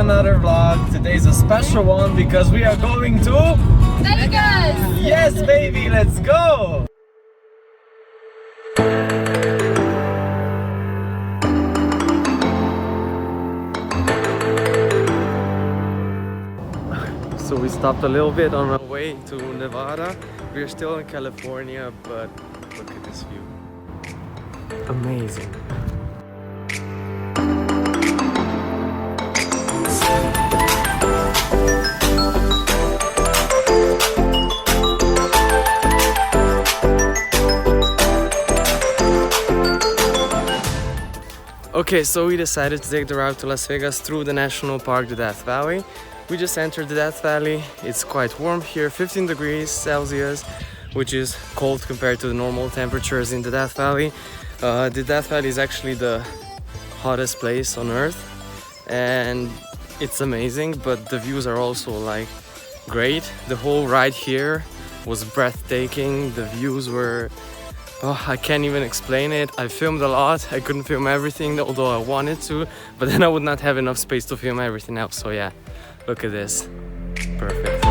another vlog. Today's a special one because we are going to Vegas! Yes, baby, let's go! So we stopped a little bit on our way to Nevada. We're still in California, but look at this view. Amazing. Okay, so we decided to take the route to Las Vegas through the National Park, the Death Valley. We just entered the Death Valley. It's quite warm here, 15 degrees Celsius, which is cold compared to the normal temperatures in the Death Valley. The Death Valley is actually the hottest place on Earth, and it's amazing, but the views are also like great. The whole ride here was breathtaking. The views were... Oh, I can't even explain it. I filmed a lot. I couldn't film everything, although I wanted to, but then I would not have enough space to film everything else. So yeah, look at this. Perfect.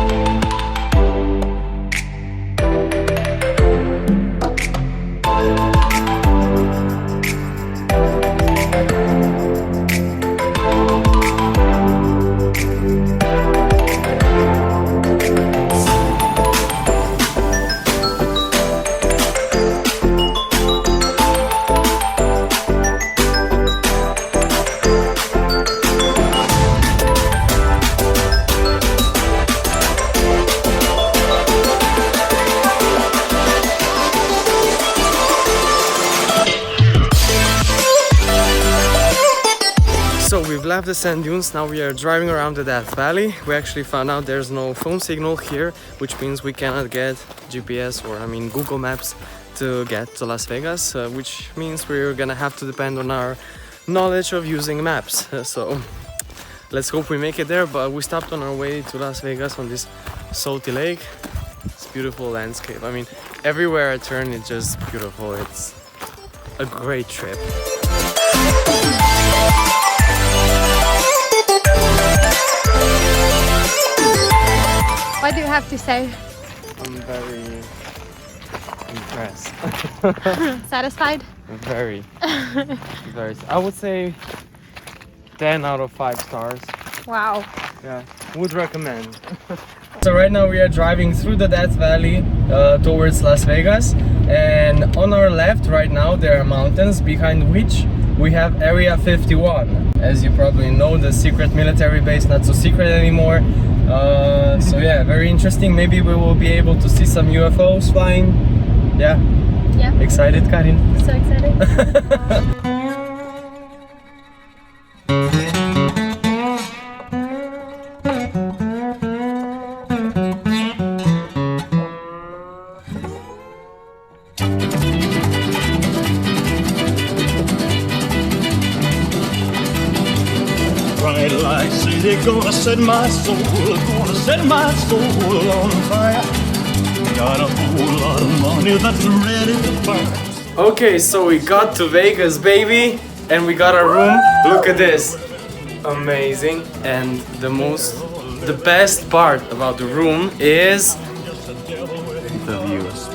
So we've left the sand dunes, now we are driving around the Death Valley. We actually found out there's no phone signal here, which means we cannot get GPS or Google Maps to get to Las Vegas, which means we're gonna have to depend on our knowledge of using maps. So let's hope we make it there, but we stopped on our way to Las Vegas on this salty lake. It's a beautiful landscape. I mean, everywhere I turn it's just beautiful. It's a great trip. What do you have to say? I'm very impressed. Satisfied? Very. I would say 10 out of 5 stars. Wow. Yeah, would recommend. So right now we are driving through the Death Valley towards Las Vegas, and on our left right now there are mountains behind which we have Area 51. As you probably know, the secret military base, not so secret anymore. So yeah, very interesting. Maybe we will be able to see some UFOs flying. Yeah. Yeah. Excited, Karin? So excited. Bright lights, they're gonna set my soul on fire. Got a whole lot of money that's ready to burn. Okay, so we got to Vegas, baby, and we got a room. Look at this. Amazing. And the best part about the room is the views.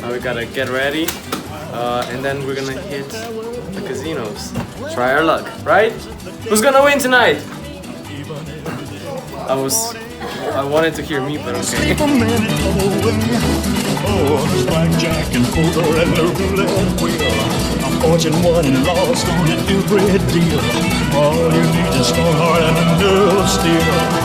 Now we gotta get ready. And then we're gonna hit the casinos. Try our luck, right? Who's gonna win tonight? I wanted to hear me, but okay. Oh, there's blackjack and poker and the roulette wheel. A fortune won and lost on every deal. All you need is a strong heart and a nerve of steel.